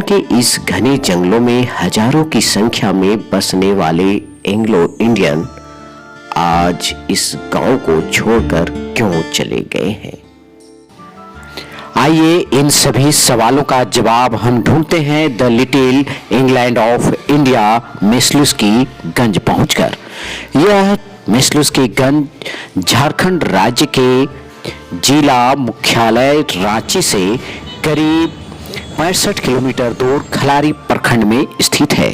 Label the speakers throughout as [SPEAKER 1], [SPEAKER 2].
[SPEAKER 1] के इस घने जंगलों में हजारों की संख्या में बसने वाले एंग्लो इंडियन आज इस गांव को छोड़कर क्यों चले गए हैं? आइए इन सभी सवालों का जवाब हम ढूंढते हैं the little England of India McCluskieganj पहुंचकर। यह मेस्लुस्की गंज झारखंड राज्य के जिला मुख्यालय रांची से करीब 65 किलोमीटर दूर खलारी प्रखंड में स्थित है।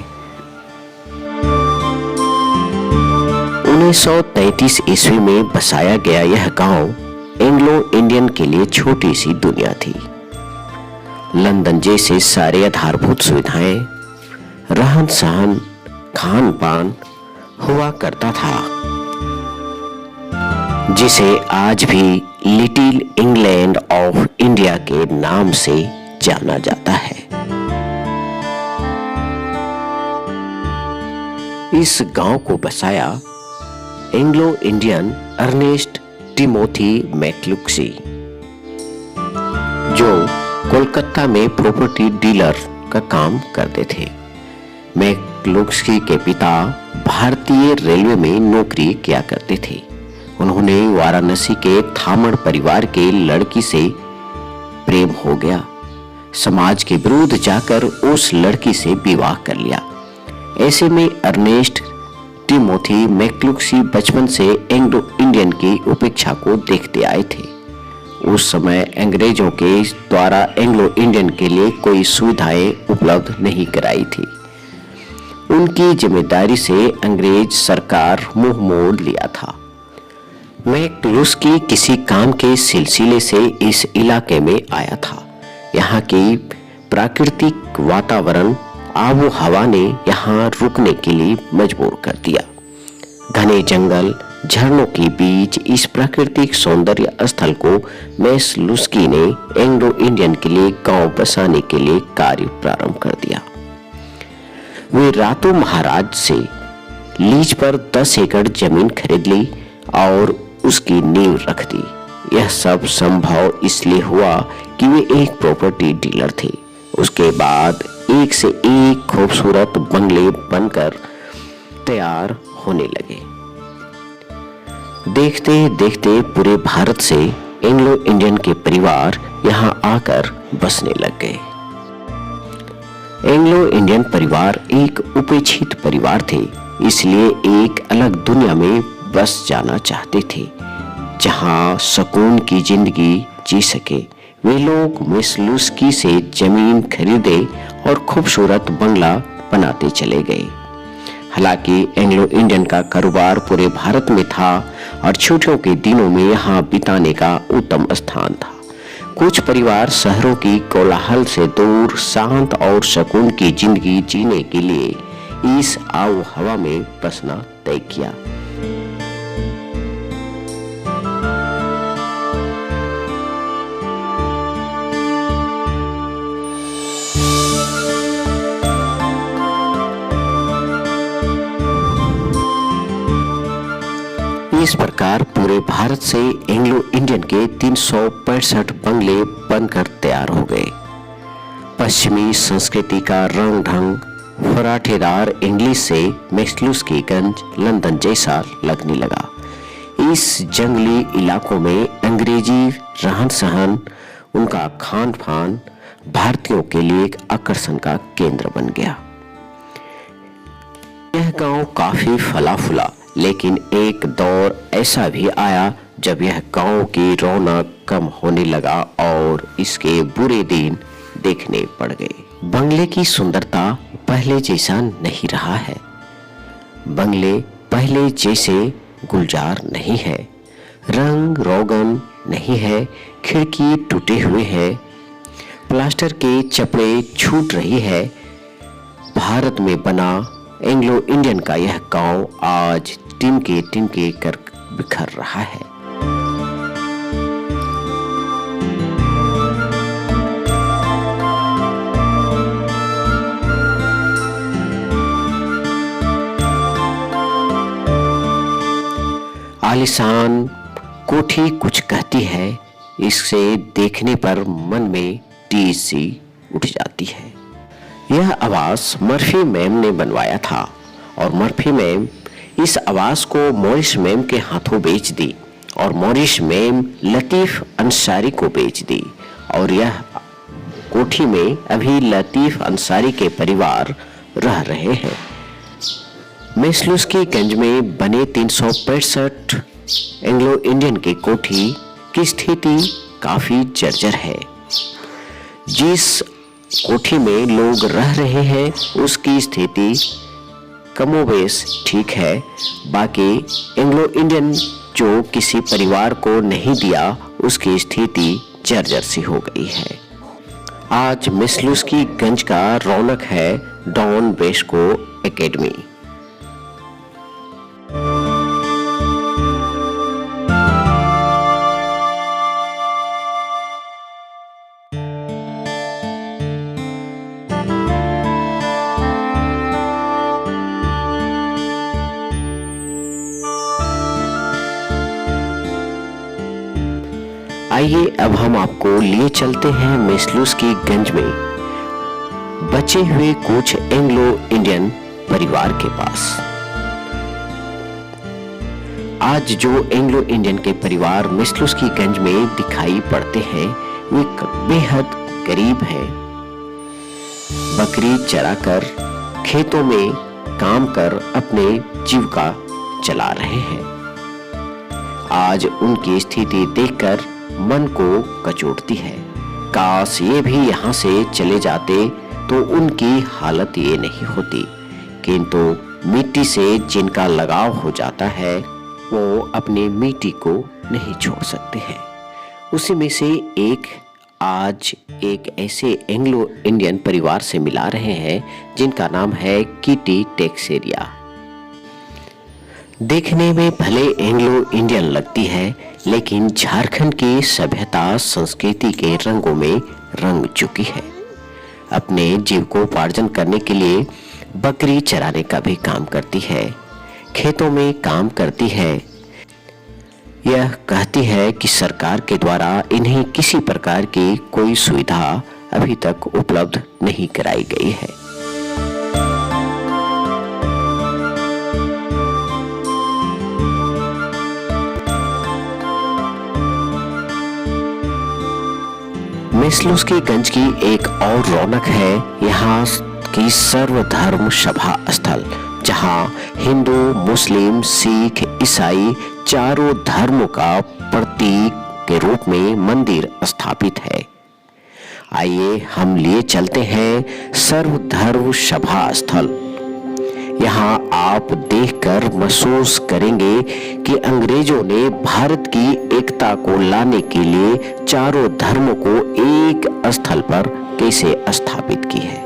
[SPEAKER 1] 1933 ईस्वी में बसाया गया यह गांव एंग्लो इंडियन के लिए छोटी सी दुनिया थी। लंदन जैसे सारे आधारभूत सुविधाएं, रहन सहन, खान पान हुआ करता था, जिसे आज भी लिटिल इंग्लैंड ऑफ इंडिया के नाम से जाना जाता है। इस गांव को बसाया Anglo Indian Ernest Timothy McCluskie, जो कोलकाता में प्रॉपर्टी डीलर का काम करते थे। मैक्लुस्की के पिता भारतीय रेलवे में नौकरी किया करते थे। उन्होंने वाराणसी के थामड़ परिवार के लड़की से प्रेम हो गया। समाज के विरुद्ध जाकर उस लड़की से विवाह कर लिया। ऐसे में अर्नेस्ट टिमोथी मैक्लुस्की बचपन से एंग्लो इंडियन की उपेक्षा को देखते आए थे। उस समय अंग्रेजों के द्वारा एंग्लो इंडियन के लिए कोई सुविधाएं उपलब्ध नहीं कराई थी। उनकी जिम्मेदारी से अंग्रेज सरकार मुंह मोड़ लिया था। मैक्लुस्की किसी काम के सिलसिले से इस इलाके में आया था। यहाँ की प्राकृतिक वातावरण, आबो हवा ने यहाँ रुकने के लिए मजबूर कर दिया। घने जंगल, झरनों के बीच इस प्राकृतिक सौंदर्य स्थल को मैक्लुस्की ने एंग्लो इंडियन के लिए गांव बसाने के लिए कार्य प्रारंभ कर दिया। वे रातों महाराज से लीज पर 10 एकड़ जमीन खरीद ली और उसकी नींव रख दी। यह सब संभव इसलिए हुआ कि वे एक प्रॉपर्टी डीलर थे। उसके बाद एक से एक खूबसूरत बंगले बनकर तैयार होने लगे। देखते देखते पूरे भारत से एंग्लो इंडियन के परिवार यहां आकर बसने लग गए। एंग्लो इंडियन परिवार एक उपेक्षित परिवार थे, इसलिए एक अलग दुनिया में बस जाना चाहते थे, जहां सुकून की जिंदगी जी सके। वे लोग मैक्लुस्की से जमीन खरीदे और खूबसूरत बंगला बनाते चले गए। हालांकि एंग्लो इंडियन का कारोबार पूरे भारत में था और छुट्टियों के दिनों में यहाँ बिताने का उत्तम स्थान था। कुछ परिवार शहरों की कोलाहल से दूर शांत और सुकून की जिंदगी जीने के लिए इस आबो हवा में बसना तय किया। इस प्रकार पूरे भारत से एंग्लो इंडियन के 365 बंगले बनकर तैयार हो गए। पश्चिमी संस्कृति का रंग ढंग फराटेदार इंग्लिश से मैक्लुस्की गंज लंदन जैसा लगने लगा। इस जंगली इलाकों में अंग्रेजी रहन सहन, उनका खान पान भारतीयों के लिए एक आकर्षण का केंद्र बन गया। यह गांव काफी फला फूला, लेकिन एक दौर ऐसा भी आया जब यह गांव की रौनक कम होने लगा और इसके बुरे दिन देखने पड़ गए। बंगले की सुंदरता पहले जैसा नहीं रहा है। बंगले पहले जैसे गुलजार नहीं है, रंग रोगन नहीं है, खिड़की टूटे हुए हैं, प्लास्टर के चपड़े छूट रही है। भारत में बना एंग्लो इंडियन का यह गांव आज टिमके कर बिखर रहा है। आलीशान कोठी कुछ कहती है, इससे देखने पर मन में टीस सी उठ जाती है। यह आवास मर्फी मैम ने बनवाया था और मर्फी मैम इस आवास को मॉरिस मैम के हाथों बेच दी और मॉरिस मैम लतीफ अंसारी को बेच दी और यह कोठी में अभी लतीफ अंसारी के परिवार रह रहे हैं। मेसलुस्की गंज में बने 365 एंग्लो इंडियन की कोठी की स्थिति काफी जर्जर है। जिस कोठी में लोग रह रहे हैं उसकी स्थिति कमोबेश ठीक है, बाकी एंग्लो इंडियन जो किसी परिवार को नहीं दिया उसकी स्थिति जर्जर सी हो गई है। आज मेसलुस्की गंज का रौनक है डॉन बेस्को एकेडमी। आइए अब हम आपको लिए चलते हैं मेसलुस्की गंज में बचे हुए कुछ एंग्लो इंडियन परिवार के पास। आज जो एंग्लो इंडियन के परिवार मेसलुस्की गंज में दिखाई पड़ते हैं वे बेहद गरीब हैं। बकरी चराकर खेतों में काम कर अपने जीविका चला रहे हैं। आज उनकी स्थिति देखकर मन को कचोटती है। काश ये भी यहाँ से चले जाते तो उनकी हालत ये नहीं होती, किंतु मिट्टी से जिनका लगाव हो जाता है वो अपनी मिट्टी को नहीं छोड़ सकते हैं। उसी में से एक आज एक ऐसे एंग्लो इंडियन परिवार से मिला रहे हैं जिनका नाम है किटी टेक्सेरिया। देखने में भले एंग्लो इंडियन लगती है, लेकिन झारखंड की सभ्यता संस्कृति के रंगों में रंग चुकी है। अपने जीविकोपार्जन करने के लिए बकरी चराने का भी काम करती है, खेतों में काम करती है। यह कहती है कि सरकार के द्वारा इन्हें किसी प्रकार की कोई सुविधा अभी तक उपलब्ध नहीं कराई गई है। मेसलुस्की गंज की एक और रौनक है यहाँ की सर्वधर्म सभा स्थल, जहाँ हिंदू, मुस्लिम, सिख, ईसाई चारों धर्मों का प्रतीक के रूप में मंदिर स्थापित है। आइए हम लिए चलते हैं सर्वधर्म सभा स्थल। यहाँ आप देखकर महसूस करेंगे कि अंग्रेजों ने भारत की एकता को लाने के लिए चारों धर्मों को एक स्थल पर कैसे स्थापित की है।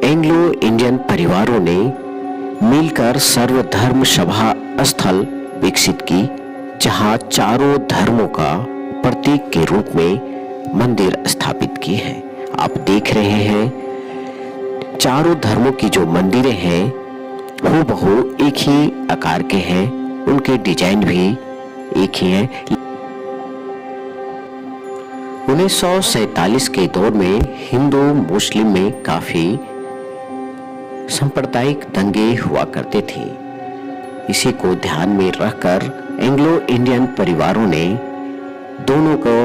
[SPEAKER 1] एंग्लो इंडियन परिवारों ने मिलकर सर्वधर्म सभा स्थल विकसित की, जहाँ चारों धर्मों का प्रतीक के रूप में मंदिर स्थापित किए हैं। आप देख रहे हैं चारों धर्मों की जो मंदिरें हैं हूबहू एक ही आकार के हैं, उनके डिजाइन भी एक ही है। 1947 के दौर में हिंदू मुस्लिम में काफी सांप्रदायिक दंगे हुआ करते थे। इसी को ध्यान में रखकर एंग्लो इंडियन परिवारों ने दोनों को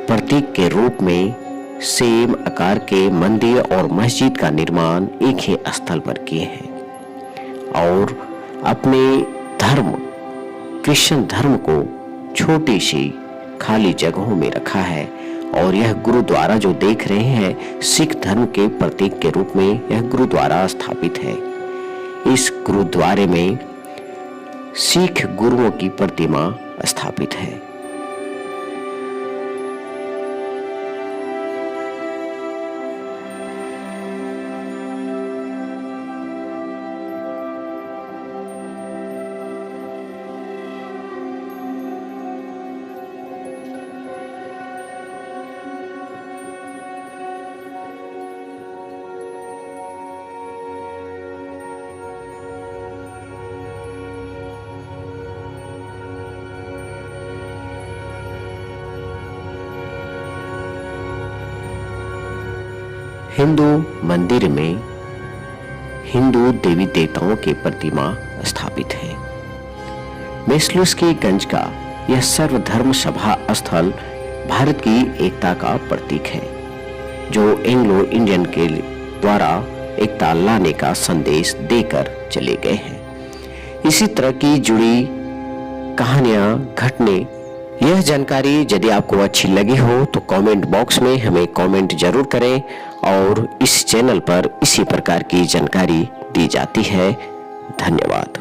[SPEAKER 1] प्रतीक के रूप में सेम आकार के मंदिर और मस्जिद का निर्माण एक ही स्थल पर किए हैं और अपने धर्म क्रिश्चियन धर्म को छोटी सी खाली जगहों में रखा है। और यह गुरुद्वारा जो देख रहे हैं सिख धर्म के प्रतीक के रूप में यह गुरुद्वारा स्थापित है। इस गुरुद्वारे में सिख गुरुओं की प्रतिमा स्थापित है। हिंदू मंदिर में हिंदू देवी देवताओं की प्रतिमा स्थापित है। मेस्लुस्कीगंज का यह सर्वधर्म सभा स्थल भारत की एकता का प्रतीक है, जो एंग्लो इंडियन के द्वारा एकता लाने का संदेश देकर चले गए हैं। इसी तरह की जुड़ी कहानियां, घटने, यह जानकारी यदि आपको अच्छी लगी हो तो कमेंट बॉक्स में हमें कमेंट जरूर करें। और इस चैनल पर इसी प्रकार की जानकारी दी जाती है। धन्यवाद।